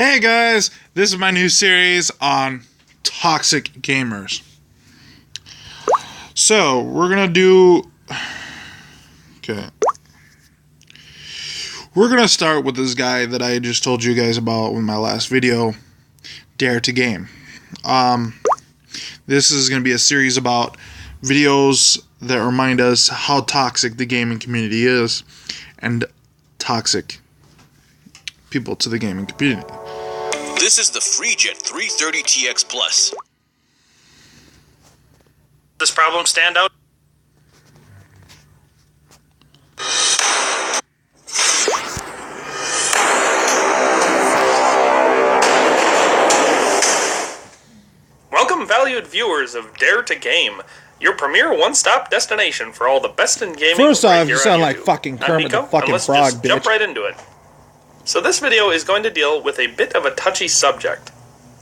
Hey guys, this is my new series on toxic gamers. So, we're gonna start with this guy that I just told you guys about in my last video, Dare to Game. This is gonna be a series about videos that remind us how toxic the gaming community is and toxic people to the gaming community. This is the FreeJet 330 TX Plus. This problem stand out? Welcome, valued viewers of Dare to Game, your premier one-stop destination for all the best in gaming. First off, you here sound on like YouTube. fucking I'm Kermit Nico, the fucking and let's Frog, just jump bitch. right into it. So this video is going to deal with a bit of a touchy subject,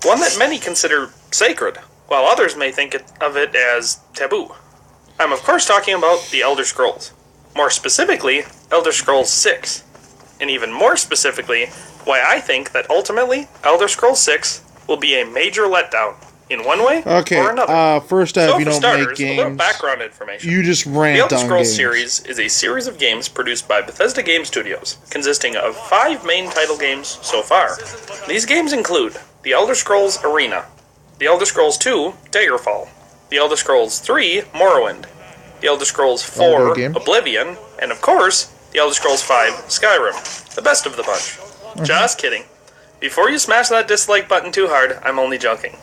one that many consider sacred, while others may think of it as taboo. I'm of course talking about the Elder Scrolls. More specifically, Elder Scrolls 6. And even more specifically, why I think that ultimately, Elder Scrolls 6 will be a major letdown, in one way or another. First off, So you for don't starters, make a little games. background information. You just The rant Elder on Scrolls games. series is a series of games produced by Bethesda Game Studios, consisting of 5 main title games so far. These games include The Elder Scrolls Arena, The Elder Scrolls 2 Daggerfall, The Elder Scrolls 3 Morrowind, The Elder Scrolls 4 game. Oblivion, and of course, The Elder Scrolls 5 Skyrim, the best of the bunch. Just kidding. Before you smash that dislike button too hard, I'm only joking.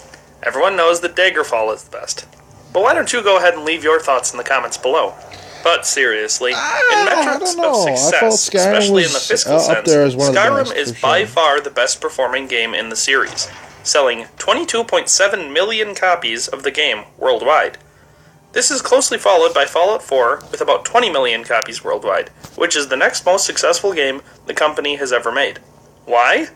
Everyone knows that Daggerfall is the best. But why don't you go ahead and leave your thoughts in the comments below? But seriously, in metrics of success, especially in the fiscal sense, Skyrim is by far the best performing game in the series, selling 22.7 million copies of the game worldwide. This is closely followed by Fallout 4 with about 20 million copies worldwide, which is the next most successful game the company has ever made. Why?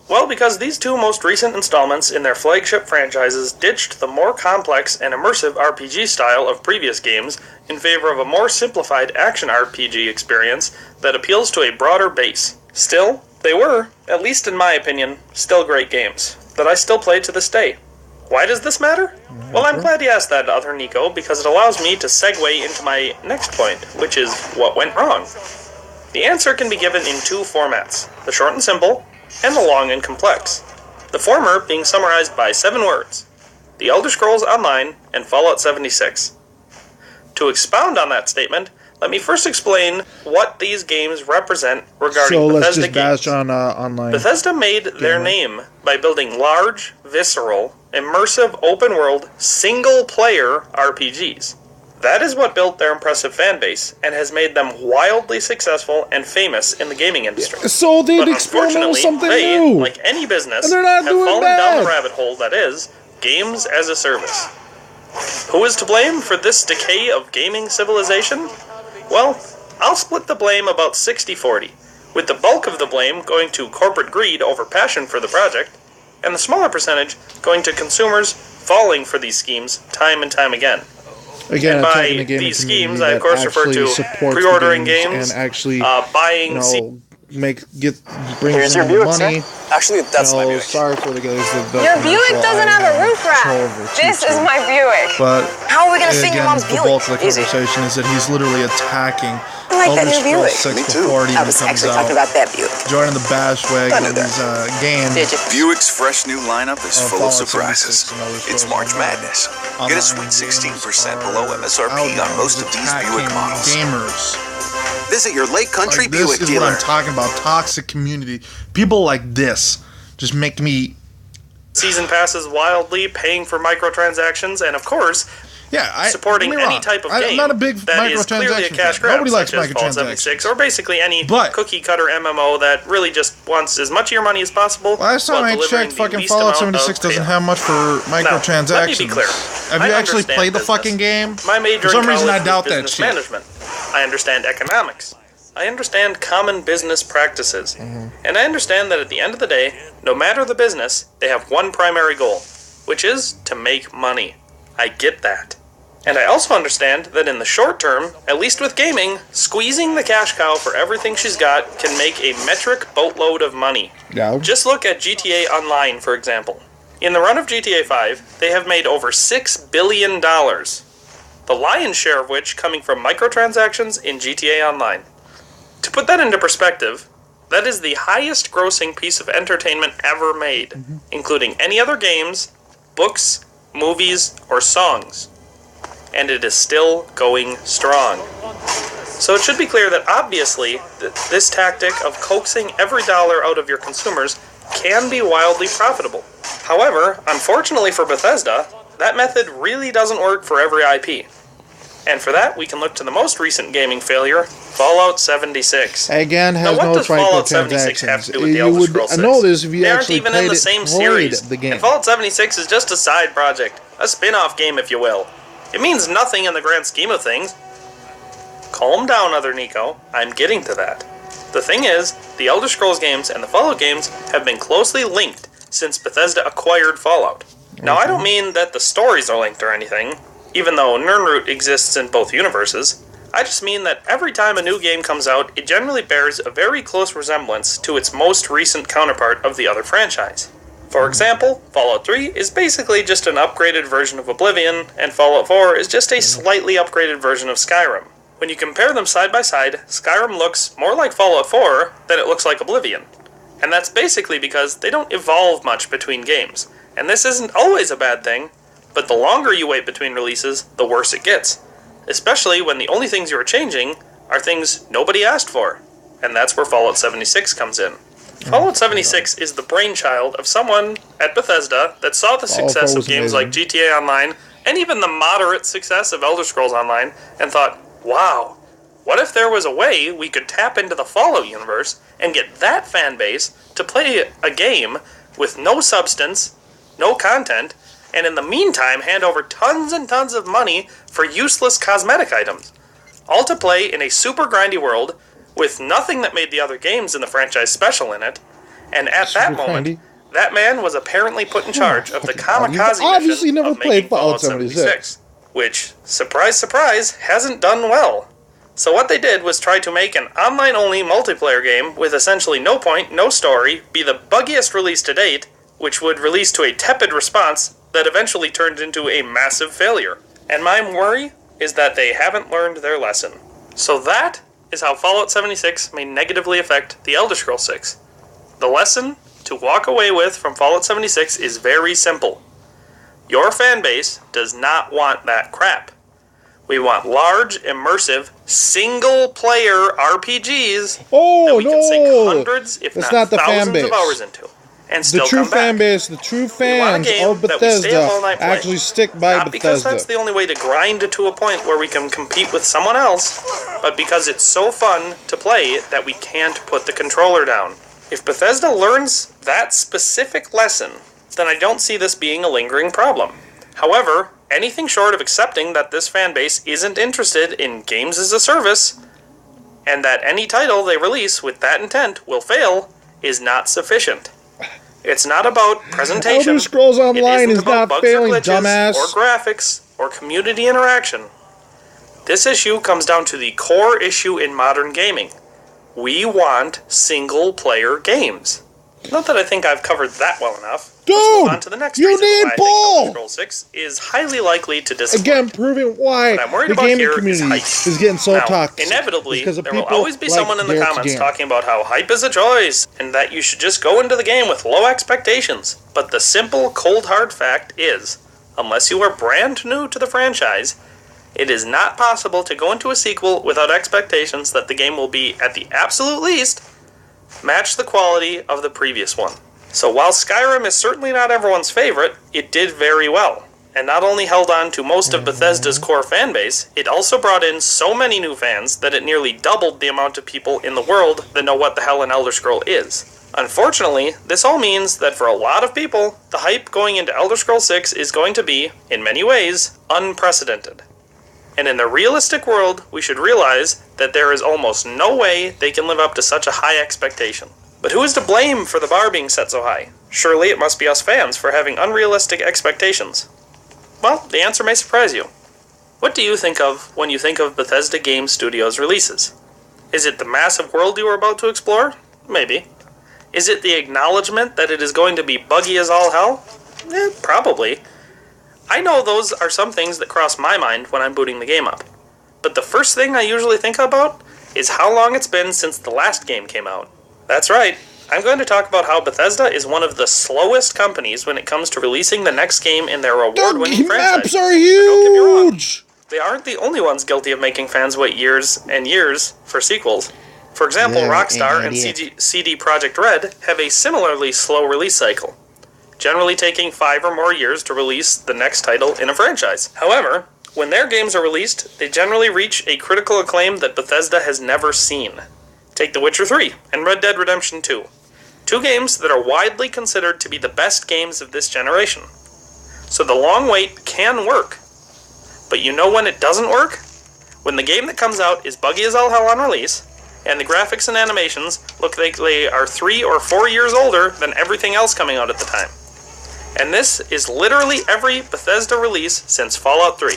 Well, because these two most recent installments in their flagship franchises ditched the more complex and immersive RPG style of previous games in favor of a more simplified action RPG experience that appeals to a broader base. Still, they were, at least in my opinion, still great games, that I still play to this day. Why does this matter? Well, I'm glad you asked that, Other Nico, because it allows me to segue into my next point, which is what went wrong. The answer can be given in 2 formats, the short and simple, and the long and complex. The former being summarized by 7 words: The Elder Scrolls Online and Fallout 76. To expound on that statement, let me first explain what these games represent regarding Bethesda games. Online. Bethesda made their name by building large, visceral, immersive, open-world, single-player RPGs. That is what built their impressive fan base and has made them wildly successful and famous in the gaming industry. So they'd But experiment with unfortunately, something they, new. like any business, And they're not have doing fallen bad. down the rabbit hole that is games as a service. Who is to blame for this decay of gaming civilization? Well, I'll split the blame about 60-40, with the bulk of the blame going to corporate greed over passion for the project, and the smaller percentage going to consumers falling for these schemes time and time again. Again, And I'm by talking to gaming these community schemes, I of that course refer actually to supports pre-ordering the games, and actually, buying brings Here's in your the Buick, money. sir. Actually, that's my Buick. Sorry for the guys that Your Buick doesn't have a roof rack. This is my Buick. But How are we gonna fit your mom's the Buick? bulk of the Easy. conversation is that he's literally attacking I like that Elder new Scrolls Buick. 6 Me too. before it I even was comes actually out. talking about that Buick. Joining the Bashwag I knew in his game. Did you? Buick's fresh new lineup is full of Fallout 76 surprises. and Elder It's Scrolls March Online. Madness. Get a sweet 16% below MSRP on most of these Buick models. Gamers. Visit your Lake Country Like, this Buick is dealer. what I'm talking about. Toxic community. People like this just make me. season passes wildly, paying for microtransactions, and of course, supporting don't get me any wrong. type of I'm game not a big that is clearly a microtransaction cash fan. grab, Nobody likes such as Fallout microtransactions. 76, or basically any But- cookie-cutter MMO that really just wants as much of your money as possible. Last time while I delivering checked, the fucking least Fallout amount of 76 doesn't payoff. have much for microtransactions. Now, let me be clear. Have you I actually understand played the business. fucking game? My major For some in reason, I college doubt was that business shit. management. I understand economics. I understand common business practices. And I understand that at the end of the day, no matter the business, they have one primary goal, which is to make money. I get that. And I also understand that in the short term, at least with gaming, squeezing the cash cow for everything she's got can make a metric boatload of money. Yeah. Just look at GTA Online, for example. In the run of GTA 5, they have made over $6 billion, the lion's share of which coming from microtransactions in GTA Online. To put that into perspective, that is the highest grossing piece of entertainment ever made, including any other games, books, movies, or songs. And it is still going strong. So it should be clear that obviously this tactic of coaxing every dollar out of your consumers can be wildly profitable. However, unfortunately for Bethesda, that method really doesn't work for every IP. And for that, we can look to the most recent gaming failure, Fallout 76. Again, has now, what no does Fallout 76 have to do with the You Elder would Scrolls 6? know this if you they aren't actually even in the same series. the game. And Fallout 76 is just a side project, a spin-off game, if you will. It means nothing in the grand scheme of things. Calm down, Other Nico. I'm getting to that. The thing is, the Elder Scrolls games and the Fallout games have been closely linked since Bethesda acquired Fallout. Now, I don't mean that the stories are linked or anything, even though Nirnroot exists in both universes. I just mean that every time a new game comes out, it generally bears a very close resemblance to its most recent counterpart of the other franchise. For example, Fallout 3 is basically just an upgraded version of Oblivion, and Fallout 4 is just a slightly upgraded version of Skyrim. When you compare them side by side, Skyrim looks more like Fallout 4 than it looks like Oblivion. And that's basically because they don't evolve much between games. And this isn't always a bad thing, but the longer you wait between releases, the worse it gets. Especially when the only things you are changing are things nobody asked for. And that's where Fallout 76 comes in. Fallout 76 is the brainchild of someone at Bethesda that saw the success of games like GTA Online and even the moderate success of Elder Scrolls Online and thought, wow, what if there was a way we could tap into the Fallout universe and get that fan base to play a game with no substance, no content, and in the meantime hand over tons and tons of money for useless cosmetic items, all to play in a super grindy world with nothing that made the other games in the franchise special in it, and at that moment, that man was apparently put in charge of the kamikaze mission of making Fallout 76, which, surprise surprise, hasn't done well. So what they did was try to make an online-only multiplayer game with essentially no point, no story, be the buggiest release to date, which would release to a tepid response that eventually turned into a massive failure. And my worry is that they haven't learned their lesson. So that is how Fallout 76 may negatively affect the Elder Scrolls 6. The lesson to walk away with from Fallout 76 is very simple. Your fanbase does not want that crap. We want large, immersive, single-player RPGs that we can sink hundreds, if not thousands of hours into, and still come back. The true fans of Bethesda actually stick by Not because that's the only way to grind to a point where we can compete with someone else, but because it's so fun to play that we can't put the controller down. If Bethesda learns that specific lesson, then I don't see this being a lingering problem. However, anything short of accepting that this fanbase isn't interested in games as a service, and that any title they release with that intent will fail, is not sufficient. It's not about presentation. Elder Scrolls Online is about not bugs failing, or glitches, dumbass. or graphics, or community interaction. This issue comes down to the core issue in modern gaming. We want single-player games. Not that I think I've covered that well enough. Dude, let's move on to the next you reason need why I think Elder Scrolls 6 is highly likely to disappoint. Again, proving why What I'm worried the about gaming here community is is getting so now, toxic. Inevitably, because of there will people always be like someone in the Derek's comments game. talking about how hype is a choice, and that you should just go into the game with low expectations. But the simple, cold hard fact is, unless you are brand new to the franchise, it is not possible to go into a sequel without expectations that the game will be, at the absolute least, match the quality of the previous one. So while Skyrim is certainly not everyone's favorite, it did very well, and not only held on to most of Bethesda's core fanbase, it also brought in so many new fans that it nearly doubled the amount of people in the world that know what the hell an Elder Scroll is. Unfortunately, this all means that for a lot of people, the hype going into Elder Scrolls 6 is going to be, in many ways, unprecedented. And in the realistic world, we should realize that there is almost no way they can live up to such a high expectation. But who is to blame for the bar being set so high? Surely it must be us fans for having unrealistic expectations. Well, the answer may surprise you. What do you think of when you think of Bethesda Game Studios releases? Is it the massive world you are about to explore? Maybe. Is it the acknowledgement that it is going to be buggy as all hell? Probably. I know those are some things that cross my mind when I'm booting the game up. But the first thing I usually think about is how long it's been since the last game came out. That's right. I'm going to talk about how Bethesda is one of the slowest companies when it comes to releasing the next game in their award-winning franchise. Maps are huge! They aren't the only ones guilty of making fans wait years and years for sequels. For example, Rockstar and CD Projekt Red have a similarly slow release cycle, generally taking 5 or more years to release the next title in a franchise. However, when their games are released, they generally reach a critical acclaim that Bethesda has never seen. Take The Witcher 3 and Red Dead Redemption 2. 2 games that are widely considered to be the best games of this generation. So the long wait can work. But you know when it doesn't work? When the game that comes out is buggy as all hell on release, and the graphics and animations look like they are 3 or 4 years older than everything else coming out at the time. And this is literally every Bethesda release since Fallout 3.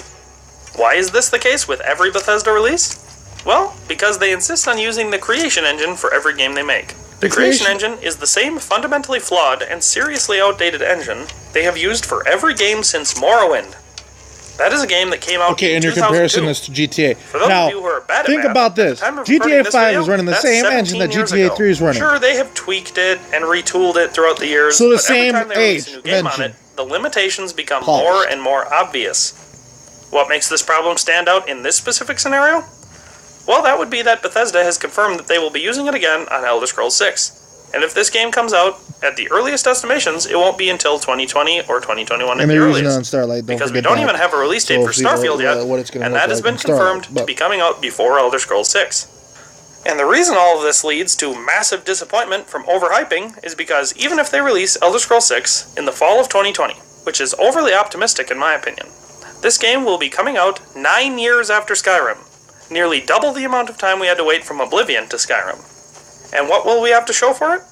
Why is this the case with every Bethesda release? Well, because they insist on using the Creation Engine for every game they make. The Creation Engine is the same fundamentally flawed and seriously outdated engine they have used for every game since Morrowind. That is a game that came out in 2002. And your comparison is to GTA. For those of you who are bad at think math, about this. GTA 5 is running the same engine that GTA 3 is running. Sure, they have tweaked it and retooled it throughout the years, so the but same every time they release a age new game on it, the limitations become more and more obvious. What makes this problem stand out in this specific scenario? Well, that would be that Bethesda has confirmed that they will be using it again on Elder Scrolls 6. And if this game comes out, at the earliest estimations, it won't be until 2020 or 2021 at the earliest. Because we don't even have a release date for Starfield yet, and that has been confirmed to be coming out before Elder Scrolls 6. And the reason all of this leads to massive disappointment from overhyping is because even if they release Elder Scrolls 6 in the fall of 2020, which is overly optimistic in my opinion, this game will be coming out 9 years after Skyrim, nearly double the amount of time we had to wait from Oblivion to Skyrim. And what will we have to show for it?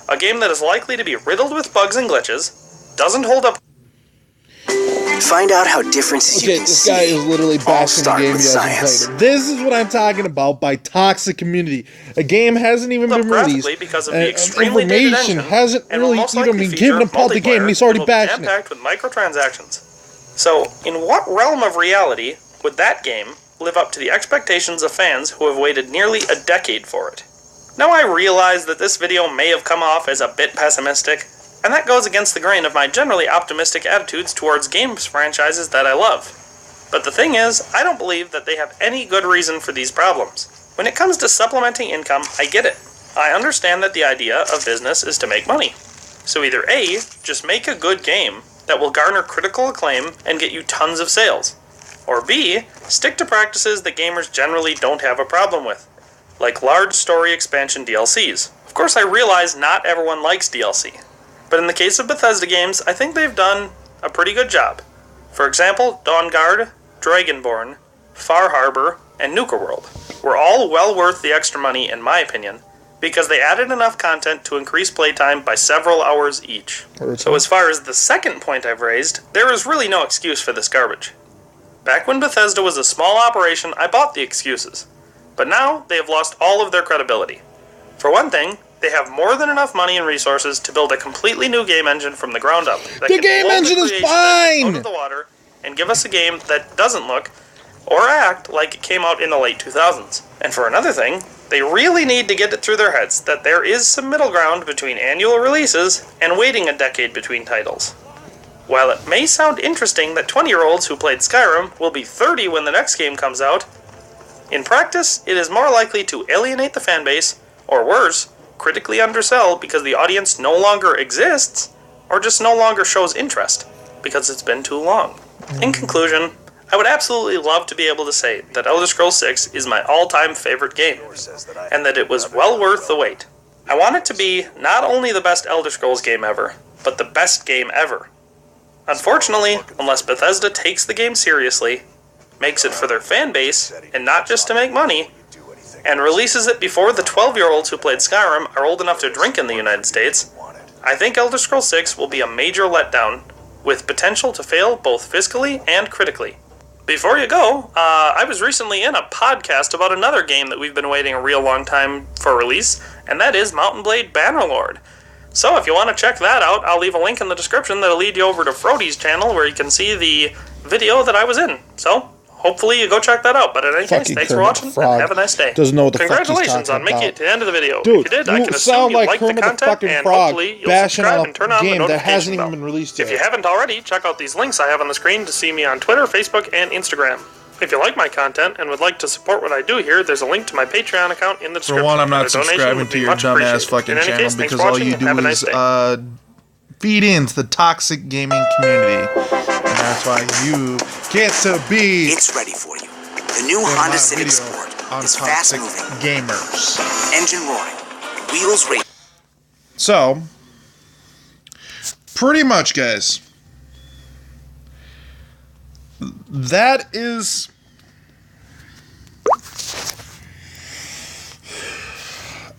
A game that is likely to be riddled with bugs and glitches, doesn't hold up. Find out how differences you can this guy is literally bashing the game he hasn't played. This is what I'm talking about by toxic community. A game hasn't even been released, because of the extremely dated information engine, hasn't really even been given about the game, and he's already bashing it. With microtransactions. So, in what realm of reality would that game live up to the expectations of fans who have waited nearly a decade for it? Now I realize that this video may have come off as a bit pessimistic, and that goes against the grain of my generally optimistic attitudes towards games franchises that I love. But the thing is, I don't believe that they have any good reason for these problems. When it comes to supplementing income, I get it. I understand that the idea of business is to make money. So either A, just make a good game that will garner critical acclaim and get you tons of sales, or B, stick to practices that gamers generally don't have a problem with, like large story expansion DLCs. Of course, I realize not everyone likes DLC, but in the case of Bethesda games, I think they've done a pretty good job. For example, Dawnguard, Dragonborn, Far Harbor, and Nuka World were all well worth the extra money in my opinion, because they added enough content to increase playtime by several hours each. So as far as the second point I've raised, there is really no excuse for this garbage. Back when Bethesda was a small operation, I bought the excuses. But now, they have lost all of their credibility. For one thing, they have more than enough money and resources to build a completely new game engine from the ground up. The game engine is fine! Out of the water and give us a game that doesn't look or act like it came out in the late 2000s. And for another thing, they really need to get it through their heads that there is some middle ground between annual releases and waiting a decade between titles. While it may sound interesting that 20-year-olds who played Skyrim will be 30 when the next game comes out, in practice, it is more likely to alienate the fanbase, or worse, critically undersell because the audience no longer exists, or just no longer shows interest, because it's been too long. In conclusion, I would absolutely love to be able to say that Elder Scrolls 6 is my all-time favorite game, and that it was well worth the wait. I want it to be not only the best Elder Scrolls game ever, but the best game ever. Unfortunately, unless Bethesda takes the game seriously, makes it for their fan base, and not just to make money, and releases it before the 12-year-olds who played Skyrim are old enough to drink in the United States, I think Elder Scrolls 6 will be a major letdown, with potential to fail both fiscally and critically. Before you go, I was recently in a podcast about another game that we've been waiting a real long time for release, and that is Mount & Blade Bannerlord. So if you want to check that out, I'll leave a link in the description that'll lead you over to Frody's channel where you can see the video that I was in. So hopefully you go check that out. But in any case, thanks for watching and have a nice day. Doesn't know what the fuck he's Congratulations on talking making it to the end of the video. Dude, if you did, I you can assume sound you like liked the Kermit the content fucking and Frog hopefully you'll bashing subscribe on and turn a on the game that notification hasn't bell. even been released If yet. you haven't already, check out these links I have on the screen to see me on Twitter, Facebook, and Instagram. If you like my content and would like to support what I do here, there's a link to my Patreon account in the description. For one, I'm not A donation subscribing would to be your much dumbass appreciated. fucking In any channel case, thanks because for all watching you and do have a is nice day. feed into the toxic gaming community. And that's why you get to be It's ready for you. The new in Honda my Civic video Sport on is toxic fast-moving, gamers. engine roaring, wheels racing. So, pretty much, guys, that is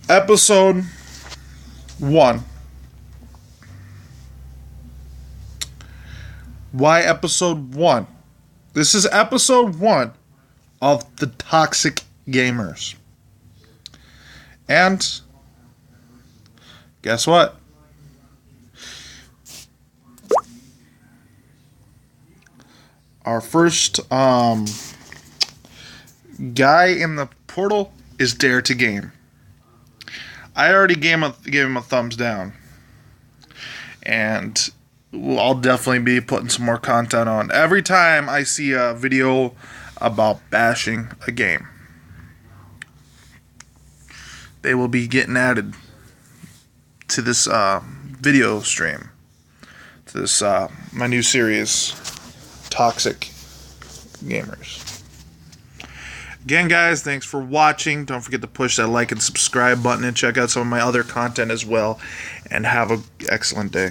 episode 1. Why episode 1? This is episode 1 of the Toxic Gamers. And guess what? Our first guy in the portal is Dare to Game. I already gave him a thumbs down. And I'll definitely be putting some more content on. Every time I see a video about bashing a game, they will be getting added to this video stream. To this my new series, Toxic Gamers. Again, guys, thanks for watching. Don't forget to push that like and subscribe button and check out some of my other content as well. And have an excellent day.